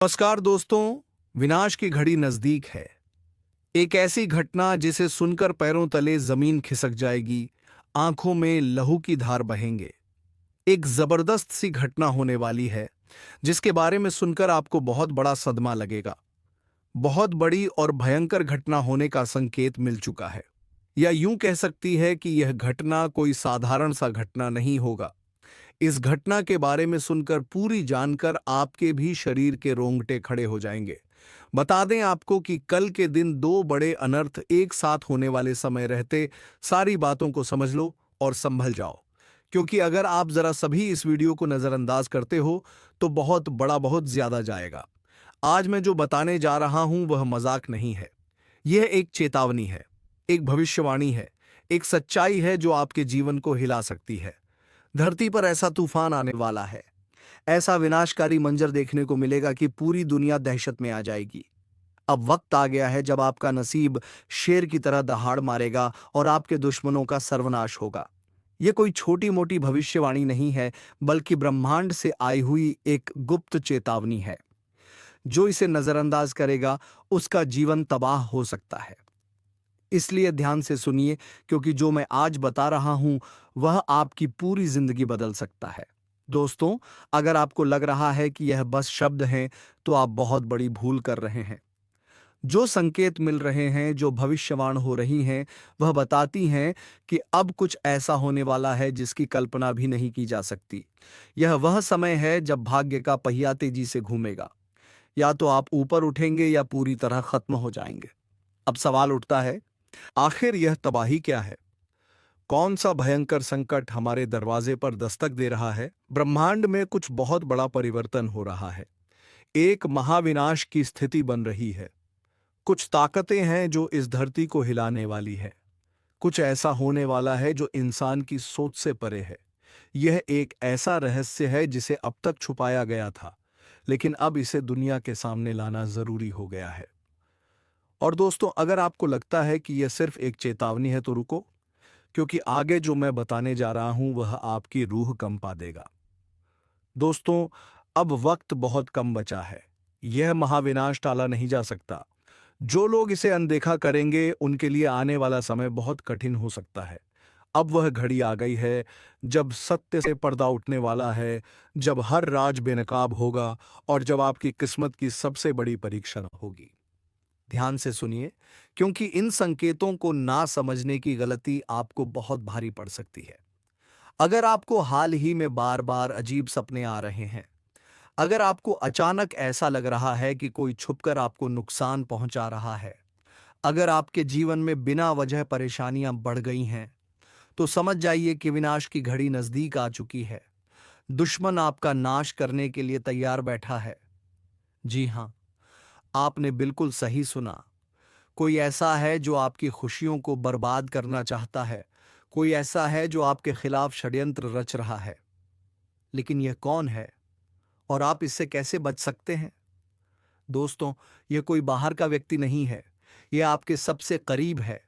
नमस्कार दोस्तों। विनाश की घड़ी नजदीक है। एक ऐसी घटना जिसे सुनकर पैरों तले जमीन खिसक जाएगी, आंखों में लहू की धार बहेंगे। एक जबरदस्त सी घटना होने वाली है जिसके बारे में सुनकर आपको बहुत बड़ा सदमा लगेगा। बहुत बड़ी और भयंकर घटना होने का संकेत मिल चुका है। या यूं कह सकती है कि यह घटना कोई साधारण सा घटना नहीं होगा। इस घटना के बारे में सुनकर पूरी जानकर आपके भी शरीर के रोंगटे खड़े हो जाएंगे। बता दें आपको कि कल के दिन दो बड़े अनर्थ एक साथ होने वाले समय रहते सारी बातों को समझ लो और संभल जाओ। क्योंकि अगर आप जरा सभी इस वीडियो को नजरअंदाज करते हो तो बहुत ज्यादा जाएगा। आज मैं जो बताने जा रहा हूं वह मजाक नहीं है। यह एक चेतावनी है, एक भविष्यवाणी है, एक सच्चाई है जो आपके जीवन को हिला सकती है। धरती पर ऐसा तूफान आने वाला है, ऐसा विनाशकारी मंजर देखने को मिलेगा कि पूरी दुनिया दहशत में आ जाएगी। अब वक्त आ गया है जब आपका नसीब शेर की तरह दहाड़ मारेगा और आपके दुश्मनों का सर्वनाश होगा। यह कोई छोटी मोटी भविष्यवाणी नहीं है, बल्कि ब्रह्मांड से आई हुई एक गुप्त चेतावनी है। जो इसे नजरअंदाज करेगा उसका जीवन तबाह हो सकता है। इसलिए ध्यान से सुनिए, क्योंकि जो मैं आज बता रहा हूं वह आपकी पूरी जिंदगी बदल सकता है। दोस्तों, अगर आपको लग रहा है कि यह बस शब्द हैं, तो आप बहुत बड़ी भूल कर रहे हैं। जो संकेत मिल रहे हैं, जो भविष्यवाणी हो रही हैं, वह बताती हैं कि अब कुछ ऐसा होने वाला है जिसकी कल्पना भी नहीं की जा सकती। यह वह समय है जब भाग्य का पहिया तेजी से घूमेगा। या तो आप ऊपर उठेंगे या पूरी तरह खत्म हो जाएंगे। अब सवाल उठता है, आखिर यह तबाही क्या है? कौन सा भयंकर संकट हमारे दरवाजे पर दस्तक दे रहा है? ब्रह्मांड में कुछ बहुत बड़ा परिवर्तन हो रहा है। एक महाविनाश की स्थिति बन रही है। कुछ ताकतें हैं जो इस धरती को हिलाने वाली है। कुछ ऐसा होने वाला है जो इंसान की सोच से परे है। यह एक ऐसा रहस्य है जिसे अब तक छुपाया गया था, लेकिन अब इसे दुनिया के सामने लाना जरूरी हो गया है। और दोस्तों, अगर आपको लगता है कि यह सिर्फ एक चेतावनी है तो रुको, क्योंकि आगे जो मैं बताने जा रहा हूं वह आपकी रूह कंपा देगा। दोस्तों, अब वक्त बहुत कम बचा है। यह महाविनाश टाला नहीं जा सकता। जो लोग इसे अनदेखा करेंगे उनके लिए आने वाला समय बहुत कठिन हो सकता है। अब वह घड़ी आ गई है जब सत्य से पर्दा उठने वाला है, जब हर राज बेनकाब होगा और जब आपकी किस्मत की सबसे बड़ी परीक्षा होगी। ध्यान से सुनिए, क्योंकि इन संकेतों को ना समझने की गलती आपको बहुत भारी पड़ सकती है। अगर आपको हाल ही में बार बार अजीब सपने आ रहे हैं, अगर आपको अचानक ऐसा लग रहा है कि कोई छुपकर आपको नुकसान पहुंचा रहा है, अगर आपके जीवन में बिना वजह परेशानियां बढ़ गई हैं, तो समझ जाइए कि विनाश की घड़ी नजदीक आ चुकी है। दुश्मन आपका नाश करने के लिए तैयार बैठा है। जी हां, आपने बिल्कुल सही सुना। कोई ऐसा है जो आपकी खुशियों को बर्बाद करना चाहता है। कोई ऐसा है जो आपके खिलाफ षड्यंत्र रच रहा है। लेकिन यह कौन है और आप इससे कैसे बच सकते हैं? दोस्तों, यह कोई बाहर का व्यक्ति नहीं है। यह आपके सबसे करीब है।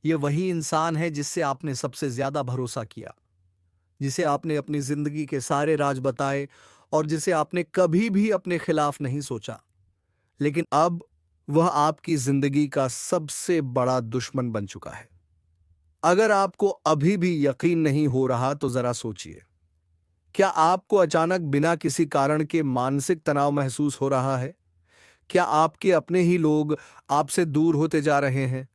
यह वही इंसान है जिससे आपने सबसे ज्यादा भरोसा किया, जिसे आपने अपनी जिंदगी के सारे राज बताए और जिसे आपने कभी भी अपने खिलाफ नहीं सोचा। लेकिन अब वह आपकी जिंदगी का सबसे बड़ा दुश्मन बन चुका है। अगर आपको अभी भी यकीन नहीं हो रहा तो जरा सोचिए, क्या आपको अचानक बिना किसी कारण के मानसिक तनाव महसूस हो रहा है? क्या आपके अपने ही लोग आपसे दूर होते जा रहे हैं?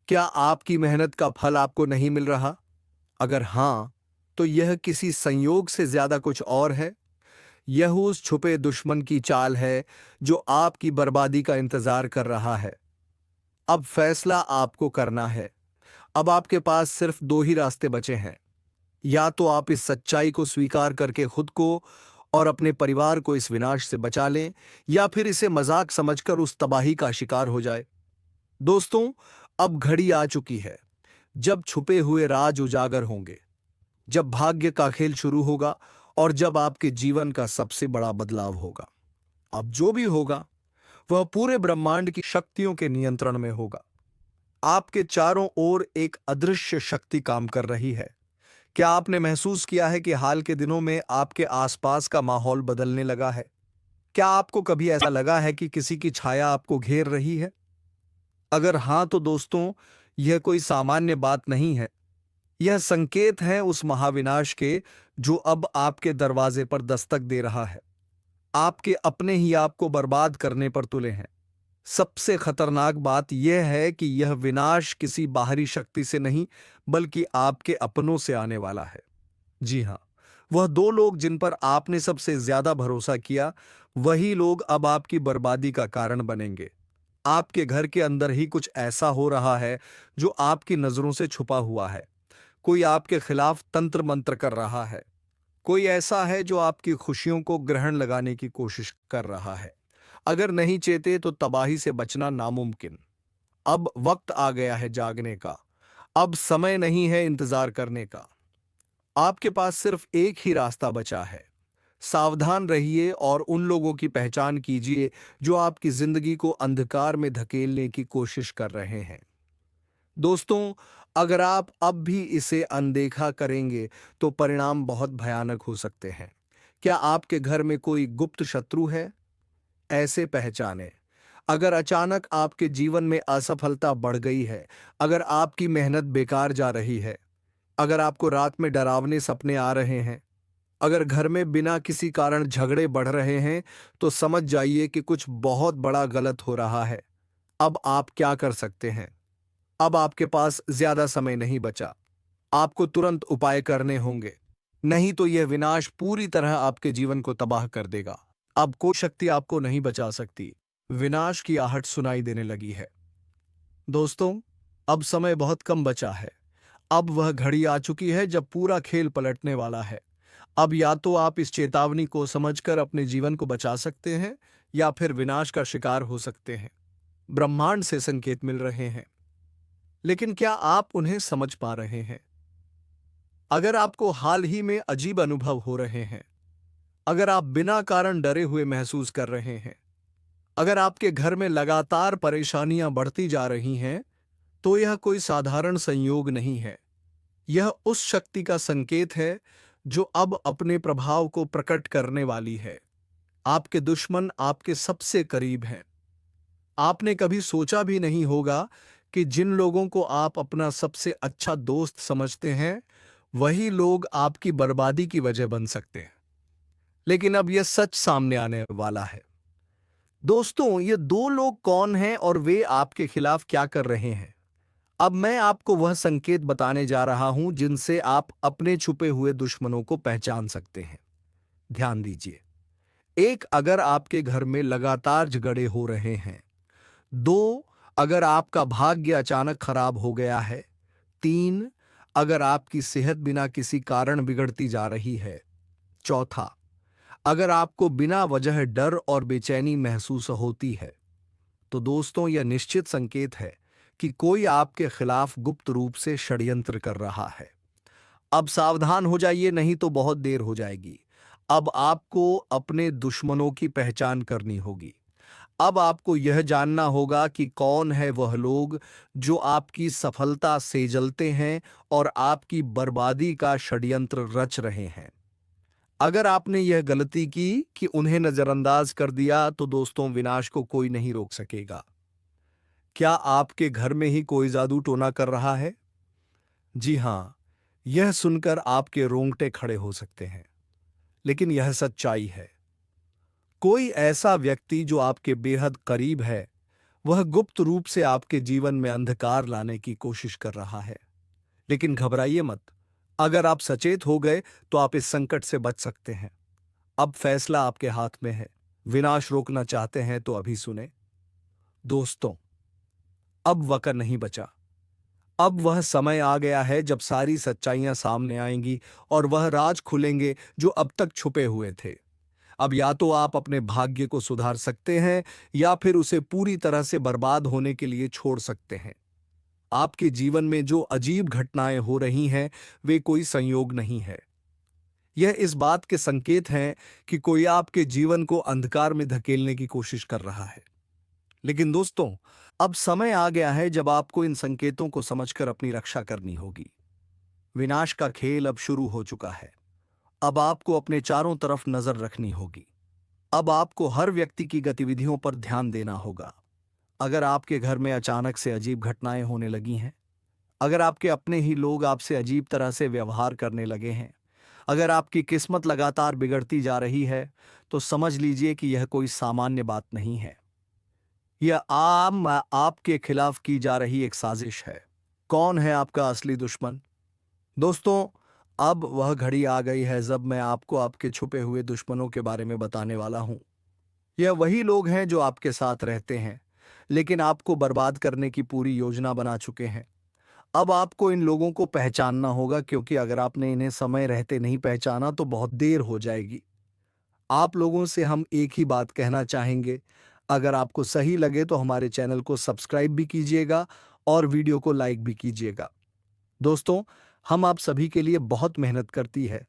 क्या आपकी मेहनत का फल आपको नहीं मिल रहा? अगर हां, तो यह किसी संयोग से ज्यादा कुछ और है। यह उस छुपे दुश्मन की चाल है जो आपकी बर्बादी का इंतजार कर रहा है। अब फैसला आपको करना है। अब आपके पास सिर्फ दो ही रास्ते बचे हैं। या तो आप इस सच्चाई को स्वीकार करके खुद को और अपने परिवार को इस विनाश से बचा लें, या फिर इसे मजाक समझकर उस तबाही का शिकार हो जाए। दोस्तों, अब घड़ी आ चुकी है जब छुपे हुए राज उजागर होंगे, जब भाग्य का खेल शुरू होगा और जब आपके जीवन का सबसे बड़ा बदलाव होगा। अब जो भी होगा वह पूरे ब्रह्मांड की शक्तियों के नियंत्रण में होगा। आपके चारों ओर एक अदृश्य शक्ति काम कर रही है। क्या आपने महसूस किया है कि हाल के दिनों में आपके आसपास का माहौल बदलने लगा है? क्या आपको कभी ऐसा लगा है कि किसी की छाया आपको घेर रही है? अगर हाँ, तो दोस्तों, यह कोई सामान्य बात नहीं है। यह संकेत है उस महाविनाश के जो अब आपके दरवाजे पर दस्तक दे रहा है। आपके अपने ही आपको बर्बाद करने पर तुले हैं। सबसे खतरनाक बात यह है कि यह विनाश किसी बाहरी शक्ति से नहीं, बल्कि आपके अपनों से आने वाला है। जी हाँ, वह दो लोग जिन पर आपने सबसे ज्यादा भरोसा किया, वही लोग अब आपकी बर्बादी का कारण बनेंगे। आपके घर के अंदर ही कुछ ऐसा हो रहा है जो आपकी नजरों से छुपा हुआ है। कोई आपके खिलाफ तंत्र मंत्र कर रहा है। कोई ऐसा है जो आपकी खुशियों को ग्रहण लगाने की कोशिश कर रहा है। अगर नहीं चेते तो तबाही से बचना नामुमकिन। अब वक्त आ गया है जागने का। अब समय नहीं है इंतजार करने का। आपके पास सिर्फ एक ही रास्ता बचा है। सावधान रहिए और उन लोगों की पहचान कीजिए जो आपकी जिंदगी को अंधकार में धकेलने की कोशिश कर रहे हैं। दोस्तों, अगर आप अब भी इसे अनदेखा करेंगे तो परिणाम बहुत भयानक हो सकते हैं। क्या आपके घर में कोई गुप्त शत्रु है? ऐसे पहचाने। अगर अचानक आपके जीवन में असफलता बढ़ गई है, अगर आपकी मेहनत बेकार जा रही है, अगर आपको रात में डरावने सपने आ रहे हैं, अगर घर में बिना किसी कारण झगड़े बढ़ रहे हैं, तो समझ जाइए कि कुछ बहुत बड़ा गलत हो रहा है। अब आप क्या कर सकते हैं? अब आपके पास ज्यादा समय नहीं बचा। आपको तुरंत उपाय करने होंगे, नहीं तो यह विनाश पूरी तरह आपके जीवन को तबाह कर देगा। अब कोई शक्ति आपको नहीं बचा सकती। विनाश की आहट सुनाई देने लगी है। दोस्तों, अब समय बहुत कम बचा है। अब वह घड़ी आ चुकी है जब पूरा खेल पलटने वाला है। अब या तो आप इस चेतावनी को समझकर अपने जीवन को बचा सकते हैं, या फिर विनाश का शिकार हो सकते हैं। ब्रह्मांड से संकेत मिल रहे हैं, लेकिन क्या आप उन्हें समझ पा रहे हैं? अगर आपको हाल ही में अजीब अनुभव हो रहे हैं, अगर आप बिना कारण डरे हुए महसूस कर रहे हैं, अगर आपके घर में लगातार परेशानियां बढ़ती जा रही हैं, तो यह कोई साधारण संयोग नहीं है। यह उस शक्ति का संकेत है जो अब अपने प्रभाव को प्रकट करने वाली है। आपके दुश्मन आपके सबसे करीब हैं। आपने कभी सोचा भी नहीं होगा कि जिन लोगों को आप अपना सबसे अच्छा दोस्त समझते हैं, वही लोग आपकी बर्बादी की वजह बन सकते हैं। लेकिन अब यह सच सामने आने वाला है। दोस्तों, ये दो लोग कौन हैं और वे आपके खिलाफ क्या कर रहे हैं? अब मैं आपको वह संकेत बताने जा रहा हूं जिनसे आप अपने छुपे हुए दुश्मनों को पहचान सकते हैं। ध्यान दीजिए। एक, अगर आपके घर में लगातार झगड़े हो रहे हैं। दो, अगर आपका भाग्य अचानक खराब हो गया है। तीन, अगर आपकी सेहत बिना किसी कारण बिगड़ती जा रही है। चौथा, अगर आपको बिना वजह डर और बेचैनी महसूस होती है। तो दोस्तों, यह निश्चित संकेत है कि कोई आपके खिलाफ गुप्त रूप से षड्यंत्र कर रहा है। अब सावधान हो जाइए, नहीं तो बहुत देर हो जाएगी। अब आपको अपने दुश्मनों की पहचान करनी होगी। अब आपको यह जानना होगा कि कौन है वह लोग जो आपकी सफलता से जलते हैं और आपकी बर्बादी का षड्यंत्र रच रहे हैं। अगर आपने यह गलती की कि उन्हें नजरअंदाज कर दिया, तो दोस्तों, विनाश को कोई नहीं रोक सकेगा। क्या आपके घर में ही कोई जादू टोना कर रहा है? जी हां, यह सुनकर आपके रोंगटे खड़े हो सकते हैं, लेकिन यह सच्चाई है। कोई ऐसा व्यक्ति जो आपके बेहद करीब है, वह गुप्त रूप से आपके जीवन में अंधकार लाने की कोशिश कर रहा है। लेकिन घबराइए मत। अगर आप सचेत हो गए तो आप इस संकट से बच सकते हैं। अब फैसला आपके हाथ में है। विनाश रोकना चाहते हैं तो अभी सुने। दोस्तों, अब वक्त नहीं बचा। अब वह समय आ गया है जब सारी सच्चाइयां सामने आएंगी और वह राज खुलेंगे जो अब तक छुपे हुए थे। अब या तो आप अपने भाग्य को सुधार सकते हैं, या फिर उसे पूरी तरह से बर्बाद होने के लिए छोड़ सकते हैं। आपके जीवन में जो अजीब घटनाएं हो रही हैं, वे कोई संयोग नहीं है। यह इस बात के संकेत हैं कि कोई आपके जीवन को अंधकार में धकेलने की कोशिश कर रहा है। लेकिन दोस्तों, अब समय आ गया है जब आपको इन संकेतों को समझकर अपनी रक्षा करनी होगी। विनाश का खेल अब शुरू हो चुका है। अब आपको अपने चारों तरफ नजर रखनी होगी। अब आपको हर व्यक्ति की गतिविधियों पर ध्यान देना होगा। अगर आपके घर में अचानक से अजीब घटनाएं होने लगी हैं, अगर आपके अपने ही लोग आपसे अजीब तरह से व्यवहार करने लगे हैं, अगर आपकी किस्मत लगातार बिगड़ती जा रही है, तो समझ लीजिए कि यह कोई सामान्य बात नहीं है। यह आम आपके खिलाफ की जा रही एक साजिश है। कौन है आपका असली दुश्मन? दोस्तों, अब वह घड़ी आ गई है जब मैं आपको आपके छुपे हुए दुश्मनों के बारे में बताने वाला हूं। यह वही लोग हैं जो आपके साथ रहते हैं, लेकिन आपको बर्बाद करने की पूरी योजना बना चुके हैं। अब आपको इन लोगों को पहचानना होगा, क्योंकि अगर आपने इन्हें समय रहते नहीं पहचाना तो बहुत देर हो जाएगी। आप लोगों से हम एक ही बात कहना चाहेंगे, अगर आपको सही लगे तो हमारे चैनल को सब्सक्राइब भी कीजिएगा और वीडियो को लाइक भी कीजिएगा। दोस्तों, हम आप सभी के लिए बहुत मेहनत करती है।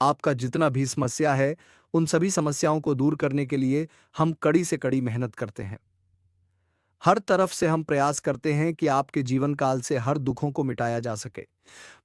आपका जितना भी समस्या है, उन सभी समस्याओं को दूर करने के लिए हम कड़ी से कड़ी मेहनत करते हैं। हर तरफ से हम प्रयास करते हैं कि आपके जीवन काल से हर दुखों को मिटाया जा सके।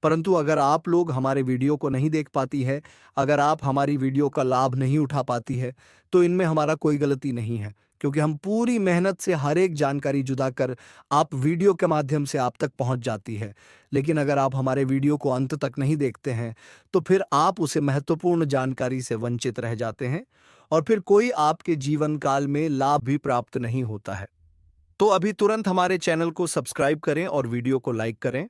परंतु अगर आप लोग हमारे वीडियो को नहीं देख पाती है, अगर आप हमारी वीडियो का लाभ नहीं उठा पाती है, तो इनमें हमारा कोई गलती नहीं है, क्योंकि हम पूरी मेहनत से हर एक जानकारी जुदा कर आप वीडियो के माध्यम से आप तक पहुंच जाती है। लेकिन अगर आप हमारे वीडियो को अंत तक नहीं देखते हैं, तो फिर आप उसे महत्वपूर्ण जानकारी से वंचित रह जाते हैं और फिर कोई आपके जीवन काल में लाभ भी प्राप्त नहीं होता है। तो अभी तुरंत हमारे चैनल को सब्सक्राइब करें और वीडियो को लाइक करें,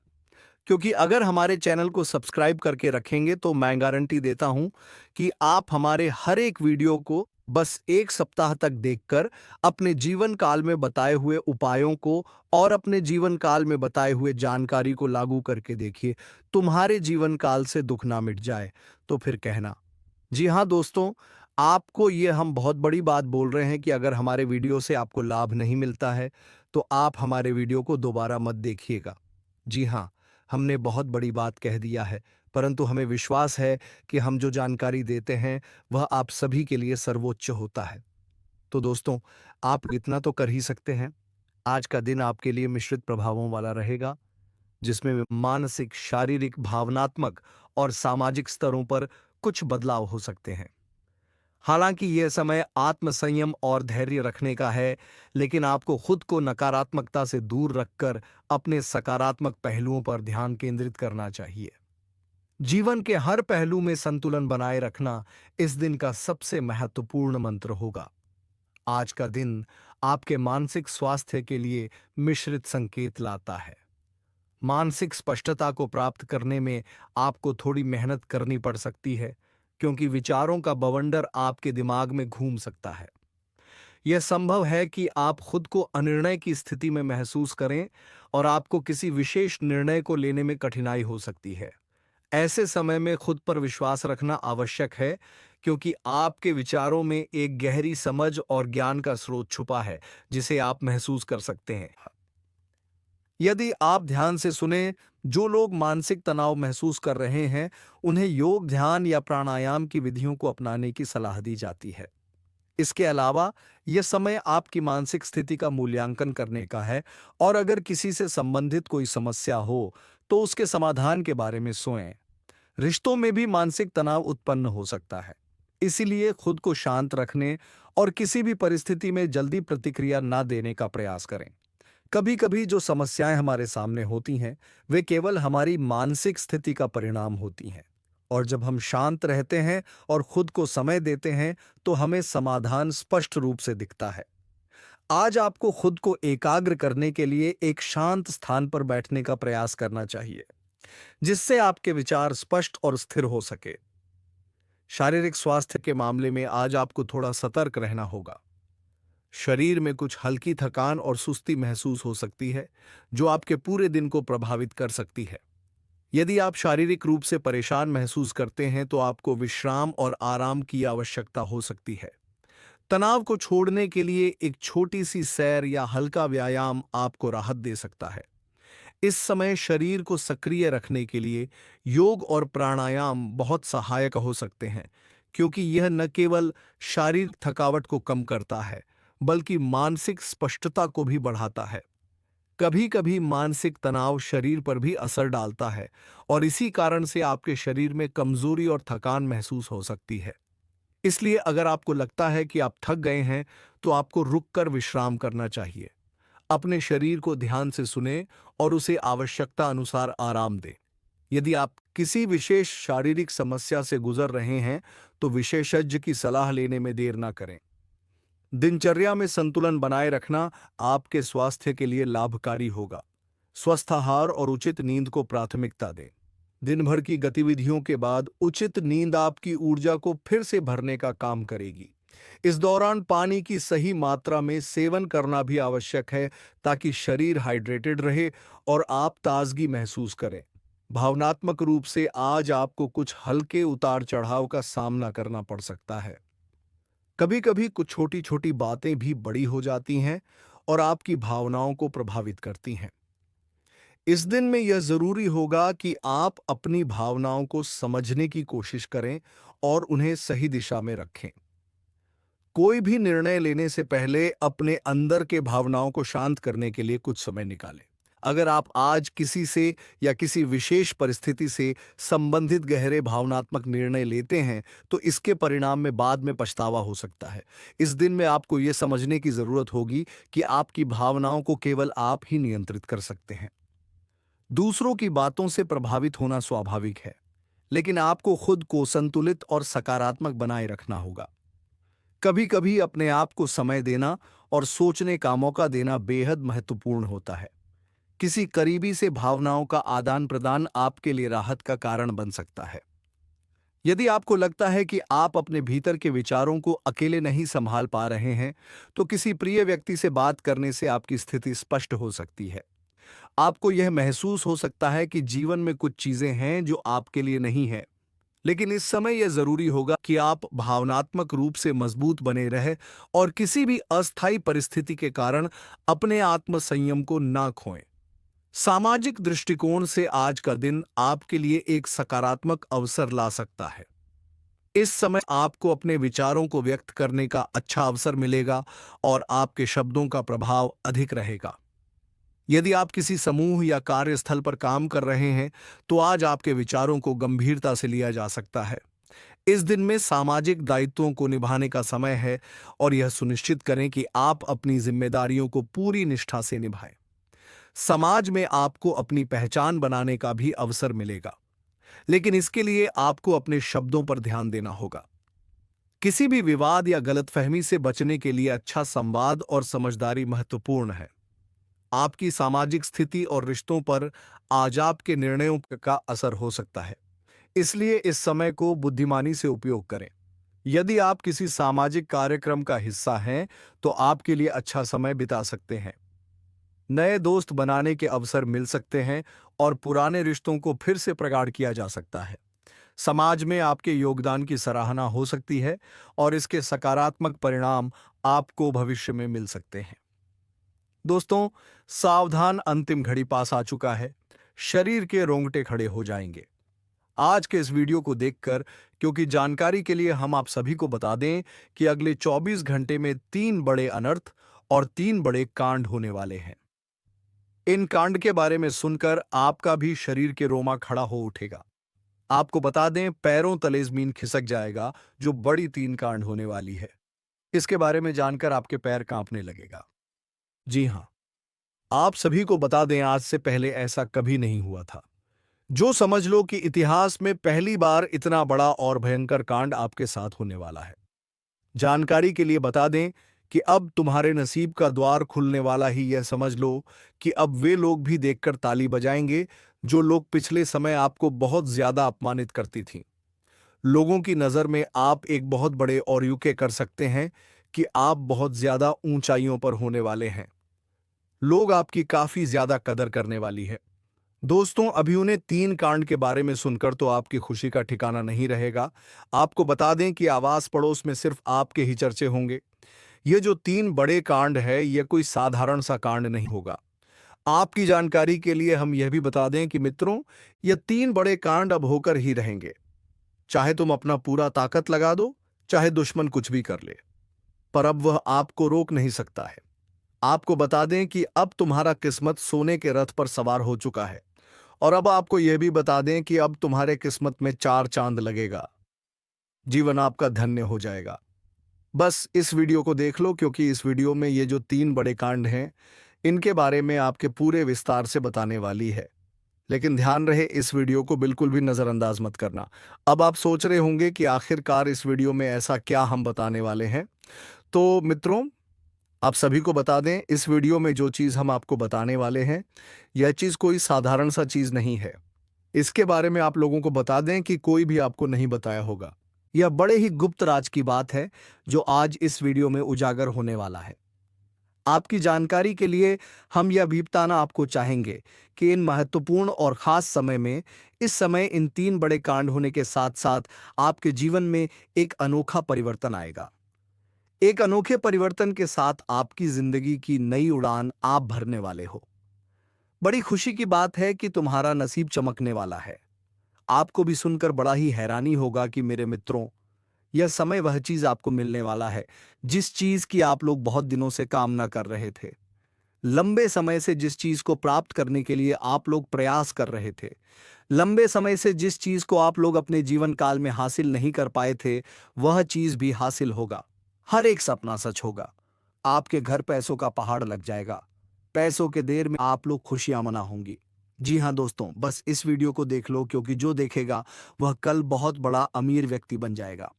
क्योंकि अगर हमारे चैनल को सब्सक्राइब करके रखेंगे तो मैं गारंटी देता हूं कि आप हमारे हर एक वीडियो को बस 1 सप्ताह तक देखकर अपने जीवन काल में बताए हुए उपायों को और अपने जीवन काल में बताए हुए जानकारी को लागू करके देखिए। तुम्हारे जीवन काल से दुख ना मिट जाए तो फिर कहना। जी हाँ दोस्तों, आपको ये हम बहुत बड़ी बात बोल रहे हैं कि अगर हमारे वीडियो से आपको लाभ नहीं मिलता है, तो आप हमारे वीडियो को दोबारा मत देखिएगा। जी हाँ, हमने बहुत बड़ी बात कह दिया है, परंतु हमें विश्वास है कि हम जो जानकारी देते हैं वह आप सभी के लिए सर्वोच्च होता है। तो दोस्तों, आप इतना तो कर ही सकते हैं। आज का दिन आपके लिए मिश्रित प्रभावों वाला रहेगा, जिसमें मानसिक, शारीरिक, भावनात्मक और सामाजिक स्तरों पर कुछ बदलाव हो सकते हैं। हालांकि यह समय आत्मसंयम और धैर्य रखने का है, लेकिन आपको खुद को नकारात्मकता से दूर रखकर अपने सकारात्मक पहलुओं पर ध्यान केंद्रित करना चाहिए। जीवन के हर पहलू में संतुलन बनाए रखना इस दिन का सबसे महत्वपूर्ण मंत्र होगा। आज का दिन आपके मानसिक स्वास्थ्य के लिए मिश्रित संकेत लाता है। मानसिक स्पष्टता को प्राप्त करने में आपको थोड़ी मेहनत करनी पड़ सकती है, क्योंकि विचारों का बवंडर आपके दिमाग में घूम सकता है। यह संभव है कि आप खुद को अनिर्णय की स्थिति में महसूस करें और आपको किसी विशेष निर्णय को लेने में कठिनाई हो सकती है। ऐसे समय में खुद पर विश्वास रखना आवश्यक है, क्योंकि आपके विचारों में एक गहरी समझ और ज्ञान का स्रोत छुपा है, जिसे आप महसूस कर सकते हैं। यदि आप ध्यान से सुने, जो लोग मानसिक तनाव महसूस कर रहे हैं, उन्हें योग, ध्यान या प्राणायाम की विधियों को अपनाने की सलाह दी जाती है। इसके अलावा यह समय आपकी मानसिक स्थिति का मूल्यांकन करने का है, और अगर किसी से संबंधित कोई समस्या हो तो उसके समाधान के बारे में सोचें। रिश्तों में भी मानसिक तनाव उत्पन्न हो सकता है, इसीलिए खुद को शांत रखने और किसी भी परिस्थिति में जल्दी प्रतिक्रिया न देने का प्रयास करें। कभी कभी जो समस्याएं हमारे सामने होती हैं, वे केवल हमारी मानसिक स्थिति का परिणाम होती हैं, और जब हम शांत रहते हैं और खुद को समय देते हैं, तो हमें समाधान स्पष्ट रूप से दिखता है। आज आपको खुद को एकाग्र करने के लिए एक शांत स्थान पर बैठने का प्रयास करना चाहिए, जिससे आपके विचार स्पष्ट और स्थिर हो सके। शारीरिक स्वास्थ्य के मामले में आज आपको थोड़ा सतर्क रहना होगा। शरीर में कुछ हल्की थकान और सुस्ती महसूस हो सकती है, जो आपके पूरे दिन को प्रभावित कर सकती है। यदि आप शारीरिक रूप से परेशान महसूस करते हैं, तो आपको विश्राम और आराम की आवश्यकता हो सकती है। तनाव को छोड़ने के लिए एक छोटी सी सैर या हल्का व्यायाम आपको राहत दे सकता है। इस समय शरीर को सक्रिय रखने के लिए योग और प्राणायाम बहुत सहायक हो सकते हैं, क्योंकि यह न केवल शारीरिक थकावट को कम करता है, बल्कि मानसिक स्पष्टता को भी बढ़ाता है। कभी कभी मानसिक तनाव शरीर पर भी असर डालता है, और इसी कारण से आपके शरीर में कमजोरी और थकान महसूस हो सकती है। इसलिए अगर आपको लगता है कि आप थक गए हैं, तो आपको रुककर विश्राम करना चाहिए। अपने शरीर को ध्यान से सुने और उसे आवश्यकता अनुसार आराम दें। यदि आप किसी विशेष शारीरिक समस्या से गुजर रहे हैं, तो विशेषज्ञ की सलाह लेने में देर ना करें। दिनचर्या में संतुलन बनाए रखना आपके स्वास्थ्य के लिए लाभकारी होगा। स्वस्थ आहार और उचित नींद को प्राथमिकता दें। दिन भर की गतिविधियों के बाद उचित नींद आपकी ऊर्जा को फिर से भरने का काम करेगी। इस दौरान पानी की सही मात्रा में सेवन करना भी आवश्यक है, ताकि शरीर हाइड्रेटेड रहे और आप ताजगी महसूस करें। भावनात्मक रूप से आज आपको कुछ हल्के उतार चढ़ाव का सामना करना पड़ सकता है। कभी कभी कुछ छोटी छोटी बातें भी बड़ी हो जाती हैं और आपकी भावनाओं को प्रभावित करती हैं। इस दिन में यह जरूरी होगा कि आप अपनी भावनाओं को समझने की कोशिश करें और उन्हें सही दिशा में रखें। कोई भी निर्णय लेने से पहले अपने अंदर के भावनाओं को शांत करने के लिए कुछ समय निकालें। अगर आप आज किसी से या किसी विशेष परिस्थिति से संबंधित गहरे भावनात्मक निर्णय लेते हैं, तो इसके परिणाम में बाद में पछतावा हो सकता है। इस दिन में आपको यह समझने की जरूरत होगी कि आपकी भावनाओं को केवल आप ही नियंत्रित कर सकते हैं। दूसरों की बातों से प्रभावित होना स्वाभाविक है, लेकिन आपको खुद को संतुलित और सकारात्मक बनाए रखना होगा। कभी कभी अपने आप को समय देना और सोचने का मौका देना बेहद महत्वपूर्ण होता है। किसी करीबी से भावनाओं का आदान प्रदान आपके लिए राहत का कारण बन सकता है। यदि आपको लगता है कि आप अपने भीतर के विचारों को अकेले नहीं संभाल पा रहे हैं, तो किसी प्रिय व्यक्ति से बात करने से आपकी स्थिति स्पष्ट हो सकती है। आपको यह महसूस हो सकता है कि जीवन में कुछ चीजें हैं जो आपके लिए नहीं है, लेकिन इस समय यह जरूरी होगा कि आप भावनात्मक रूप से मजबूत बने रहे और किसी भी अस्थायी परिस्थिति के कारण अपने आत्मसंयम को ना खोएं। सामाजिक दृष्टिकोण से आज का दिन आपके लिए एक सकारात्मक अवसर ला सकता है। इस समय आपको अपने विचारों को व्यक्त करने का अच्छा अवसर मिलेगा और आपके शब्दों का प्रभाव अधिक रहेगा। यदि आप किसी समूह या कार्यस्थल पर काम कर रहे हैं, तो आज आपके विचारों को गंभीरता से लिया जा सकता है। इस दिन में सामाजिक दायित्वों को निभाने का समय है और यह सुनिश्चित करें कि आप अपनी जिम्मेदारियों को पूरी निष्ठा से निभाएं। समाज में आपको अपनी पहचान बनाने का भी अवसर मिलेगा, लेकिन इसके लिए आपको अपने शब्दों पर ध्यान देना होगा। किसी भी विवाद या गलतफहमी से बचने के लिए अच्छा संवाद और समझदारी महत्वपूर्ण है। आपकी सामाजिक स्थिति और रिश्तों पर आज आपके निर्णयों का असर हो सकता है, इसलिए इस समय को बुद्धिमानी से उपयोग करें। यदि आप किसी सामाजिक कार्यक्रम का हिस्सा हैं, तो आपके लिए अच्छा समय बिता सकते हैं। नए दोस्त बनाने के अवसर मिल सकते हैं और पुराने रिश्तों को फिर से प्रगाढ़ किया जा सकता है। समाज में आपके योगदान की सराहना हो सकती है और इसके सकारात्मक परिणाम आपको भविष्य में मिल सकते हैं। दोस्तों, सावधान, अंतिम घड़ी पास आ चुका है। शरीर के रोंगटे खड़े हो जाएंगे आज के इस वीडियो को देखकर, क्योंकि जानकारी के लिए हम आप सभी को बता दें कि अगले 24 घंटे में 3 बड़े अनर्थ और 3 बड़े कांड होने वाले हैं। इन कांड के बारे में सुनकर आपका भी शरीर के रोमा खड़ा हो उठेगा। आपको बता दें, पैरों तले जमीन खिसक जाएगा, जो बड़ी 3 कांड होने वाली है। इसके बारे में जानकर आपके पैर कांपने लगेगा। जी हां, आप सभी को बता दें, आज से पहले ऐसा कभी नहीं हुआ था। जो समझ लो कि इतिहास में पहली बार इतना बड़ा और भयंकर कांड आपके साथ होने वाला है। जानकारी के लिए बता दें कि अब तुम्हारे नसीब का द्वार खुलने वाला ही यह समझ लो कि अब वे लोग भी देखकर ताली बजाएंगे जो लोग पिछले समय आपको बहुत ज्यादा अपमानित करती थीं। लोगों की नजर में आप एक बहुत बड़े और यूके कर सकते हैं कि आप बहुत ज्यादा ऊंचाइयों पर होने वाले हैं। लोग आपकी काफी ज्यादा कदर करने वाली है। दोस्तों, अभी उन्हें 3 कांड के बारे में सुनकर तो आपकी खुशी का ठिकाना नहीं रहेगा। आपको बता दें कि आवास पड़ोस में सिर्फ आपके ही चर्चे होंगे। ये जो 3 बड़े कांड है, यह कोई साधारण सा कांड नहीं होगा। आपकी जानकारी के लिए हम यह भी बता दें कि मित्रों, ये 3 बड़े कांड अब होकर ही रहेंगे। चाहे तुम अपना पूरा ताकत लगा दो, चाहे दुश्मन कुछ भी कर ले, पर अब वह आपको रोक नहीं सकता है। आपको बता दें कि अब तुम्हारा किस्मत सोने के रथ पर सवार हो चुका है और अब आपको यह भी बता दें कि अब तुम्हारे किस्मत में 4 चांद लगेगा। जीवन आपका धन्य हो जाएगा। बस इस वीडियो को देख लो, क्योंकि इस वीडियो में ये जो 3 बड़े कांड हैं, इनके बारे में आपके पूरे विस्तार से बताने वाली है। लेकिन ध्यान रहे, इस वीडियो को बिल्कुल भी नज़रअंदाज मत करना। अब आप सोच रहे होंगे कि आखिरकार इस वीडियो में ऐसा क्या हम बताने वाले हैं। तो मित्रों, आप सभी को बता दें, इस वीडियो में जो चीज़ हम आपको बताने वाले हैं, यह चीज़ कोई साधारण सा चीज़ नहीं है। इसके बारे में आप लोगों को बता दें कि कोई भी आपको नहीं बताया होगा। यह बड़े ही गुप्त राज की बात है जो आज इस वीडियो में उजागर होने वाला है। आपकी जानकारी के लिए हम यह भी बताना आपको चाहेंगे कि इन महत्वपूर्ण और खास समय में, इस समय इन 3 बड़े कांड होने के साथ साथ आपके जीवन में एक अनोखा परिवर्तन आएगा। एक अनोखे परिवर्तन के साथ आपकी जिंदगी की नई उड़ान आप भरने वाले हो। बड़ी खुशी की बात है कि तुम्हारा नसीब चमकने वाला है। आपको भी सुनकर बड़ा ही हैरानी होगा कि मेरे मित्रों, यह समय वह चीज आपको मिलने वाला है जिस चीज की आप लोग बहुत दिनों से कामना कर रहे थे। लंबे समय से जिस चीज को प्राप्त करने के लिए आप लोग प्रयास कर रहे थे, लंबे समय से जिस चीज को आप लोग अपने जीवन काल में हासिल नहीं कर पाए थे, वह चीज भी हासिल होगा। हर एक सपना सच होगा। आपके घर पैसों का पहाड़ लग जाएगा। पैसों के देर में आप लोग खुशियां मना होंगी। जी हाँ दोस्तों, बस इस वीडियो को देख लो, क्योंकि जो देखेगा वह कल बहुत बड़ा अमीर व्यक्ति बन जाएगा,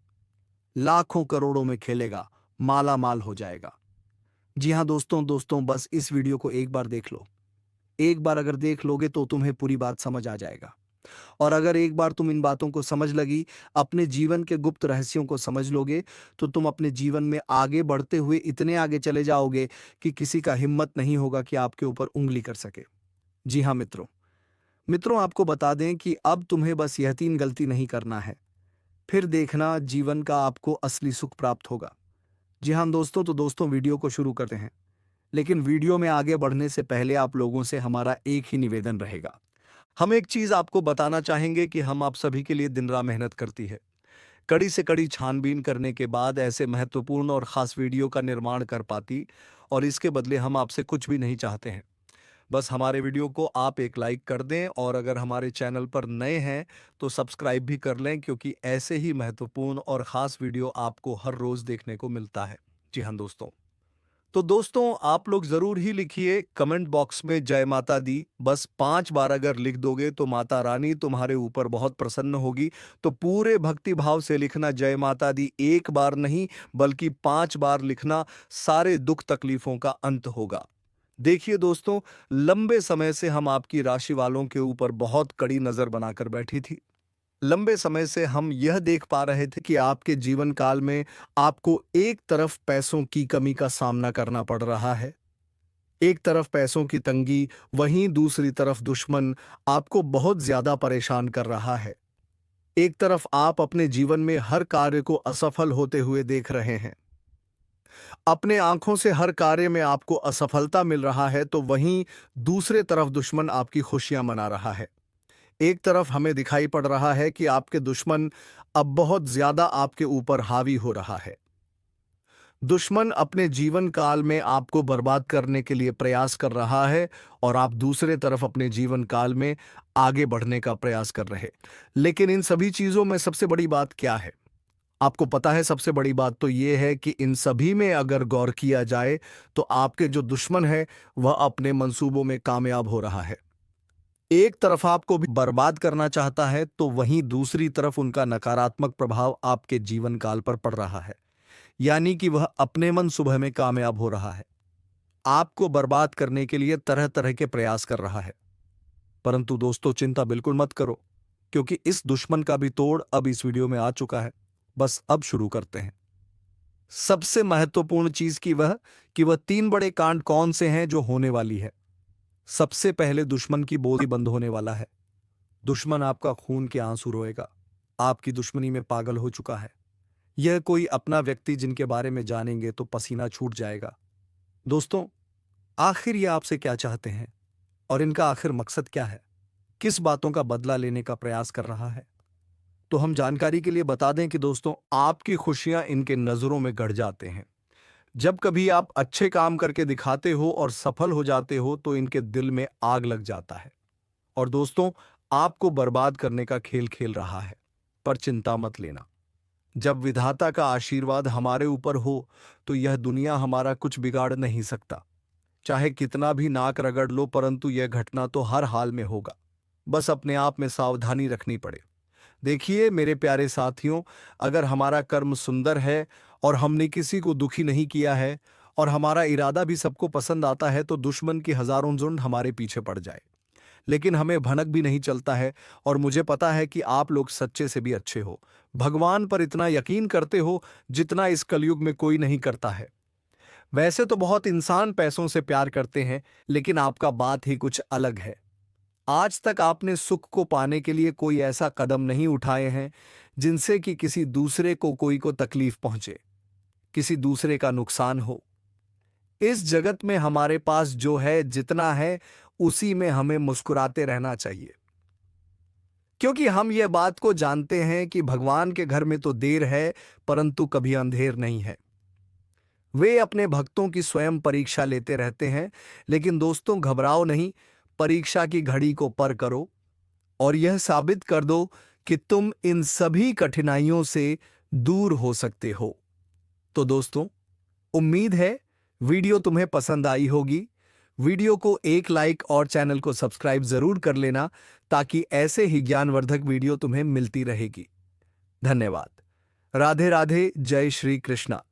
लाखों करोड़ों में खेलेगा, माला माल हो जाएगा। जी हाँ दोस्तों, बस इस वीडियो को एक बार देख लो। एक बार अगर देख लोगे तो तुम्हें पूरी बात समझ आ जाएगा। और अगर एक बार तुम इन बातों को समझ लगी, अपने जीवन के गुप्त रहस्यों को समझ लोगे, तो तुम अपने जीवन में आगे बढ़ते हुए इतने आगे चले जाओगे कि किसी का हिम्मत नहीं होगा कि आपके ऊपर उंगली कर सके। जी हाँ मित्रों, आपको बता दें कि अब तुम्हें बस यह 3 गलती नहीं करना है, फिर देखना जीवन का आपको असली सुख प्राप्त होगा। जी हाँ दोस्तों, तो दोस्तों वीडियो को शुरू करते हैं। लेकिन वीडियो में आगे बढ़ने से पहले आप लोगों से हमारा एक ही निवेदन रहेगा। हम एक चीज आपको बताना चाहेंगे कि हम आप सभी के लिए दिन रात मेहनत करती है, कड़ी से कड़ी छानबीन करने के बाद ऐसे महत्वपूर्ण और खास वीडियो का निर्माण कर पाती, और इसके बदले हम आपसे कुछ भी नहीं चाहते हैं। बस हमारे वीडियो को आप एक लाइक कर दें, और अगर हमारे चैनल पर नए हैं तो सब्सक्राइब भी कर लें, क्योंकि ऐसे ही महत्वपूर्ण और ख़ास वीडियो आपको हर रोज़ देखने को मिलता है। जी हाँ दोस्तों, तो दोस्तों आप लोग ज़रूर ही लिखिए कमेंट बॉक्स में जय माता दी। बस 5 बार अगर लिख दोगे तो माता रानी तुम्हारे ऊपर बहुत प्रसन्न होगी। तो पूरे भक्ति भाव से लिखना जय माता दी, एक बार नहीं बल्कि 5 बार लिखना। सारे दुख तकलीफों का अंत होगा। देखिए दोस्तों, लंबे समय से हम आपकी राशि वालों के ऊपर बहुत कड़ी नजर बनाकर बैठी थी। लंबे समय से हम यह देख पा रहे थे कि आपके जीवन काल में आपको एक तरफ पैसों की कमी का सामना करना पड़ रहा है, एक तरफ पैसों की तंगी, वहीं दूसरी तरफ दुश्मन आपको बहुत ज्यादा परेशान कर रहा है। एक तरफ आप अपने जीवन में हर कार्य को असफल होते हुए देख रहे हैं, अपने आंखों से हर कार्य में आपको असफलता मिल रहा है, तो वहीं दूसरे तरफ दुश्मन आपकी खुशियां मना रहा है। एक तरफ हमें दिखाई पड़ रहा है कि आपके दुश्मन अब बहुत ज्यादा आपके ऊपर हावी हो रहा है। दुश्मन अपने जीवन काल में आपको बर्बाद करने के लिए प्रयास कर रहा है, और आप दूसरे तरफ अपने जीवन काल में आगे बढ़ने का प्रयास कर रहे। लेकिन इन सभी चीजों में सबसे बड़ी बात क्या है? आपको पता है, सबसे बड़ी बात तो यह है कि इन सभी में अगर गौर किया जाए तो आपके जो दुश्मन है वह अपने मंसूबों में कामयाब हो रहा है। एक तरफ आपको भी बर्बाद करना चाहता है, तो वहीं दूसरी तरफ उनका नकारात्मक प्रभाव आपके जीवन काल पर पड़ रहा है। यानी कि वह अपने मन सुबह में कामयाब हो रहा है, आपको बर्बाद करने के लिए तरह तरह के प्रयास कर रहा है। परंतु दोस्तों चिंता बिल्कुल मत करो, क्योंकि इस दुश्मन का भी तोड़ अब इस वीडियो में आ चुका है। बस अब शुरू करते हैं। सबसे महत्वपूर्ण चीज कि वह 3 बड़े कांड कौन से हैं जो होने वाली है। सबसे पहले दुश्मन की बोली बंद होने वाला है। दुश्मन आपका खून के आंसू रोएगा, आपकी दुश्मनी में पागल हो चुका है। यह कोई अपना व्यक्ति जिनके बारे में जानेंगे तो पसीना छूट जाएगा। दोस्तों, आखिर ये आपसे क्या चाहते हैं, और इनका आखिर मकसद क्या है? किस बातों का बदला लेने का प्रयास कर रहा है? तो हम जानकारी के लिए बता दें कि दोस्तों, आपकी खुशियां इनके नजरों में गड़ जाते हैं। जब कभी आप अच्छे काम करके दिखाते हो और सफल हो जाते हो, तो इनके दिल में आग लग जाता है, और दोस्तों आपको बर्बाद करने का खेल खेल रहा है। पर चिंता मत लेना, जब विधाता का आशीर्वाद हमारे ऊपर हो तो यह दुनिया हमारा कुछ बिगाड़ नहीं सकता। चाहे कितना भी नाक रगड़ लो, परंतु यह घटना तो हर हाल में होगा। बस अपने आप में सावधानी रखनी पड़े। देखिए मेरे प्यारे साथियों, अगर हमारा कर्म सुंदर है और हमने किसी को दुखी नहीं किया है और हमारा इरादा भी सबको पसंद आता है, तो दुश्मन की हजारों झुंड हमारे पीछे पड़ जाए, लेकिन हमें भनक भी नहीं चलता है। और मुझे पता है कि आप लोग सच्चे से भी अच्छे हो, भगवान पर इतना यकीन करते हो जितना इस कलयुग में कोई नहीं करता है। वैसे तो बहुत इंसान पैसों से प्यार करते हैं, लेकिन आपका बात ही कुछ अलग है। आज तक आपने सुख को पाने के लिए कोई ऐसा कदम नहीं उठाए हैं जिनसे कि किसी दूसरे को तकलीफ पहुंचे, किसी दूसरे का नुकसान हो। इस जगत में हमारे पास जो है, जितना है, उसी में हमें मुस्कुराते रहना चाहिए, क्योंकि हम ये बात को जानते हैं कि भगवान के घर में तो देर है, परंतु कभी अंधेर नहीं है। वे अपने भक्तों की स्वयं परीक्षा लेते रहते हैं। लेकिन दोस्तों, घबराओ नहीं, परीक्षा की घड़ी को पार करो और यह साबित कर दो कि तुम इन सभी कठिनाइयों से दूर हो सकते हो। तो दोस्तों, उम्मीद है वीडियो तुम्हें पसंद आई होगी। वीडियो को एक लाइक और चैनल को सब्सक्राइब जरूर कर लेना, ताकि ऐसे ही ज्ञानवर्धक वीडियो तुम्हें मिलती रहेगी। धन्यवाद। राधे राधे। जय श्री कृष्णा।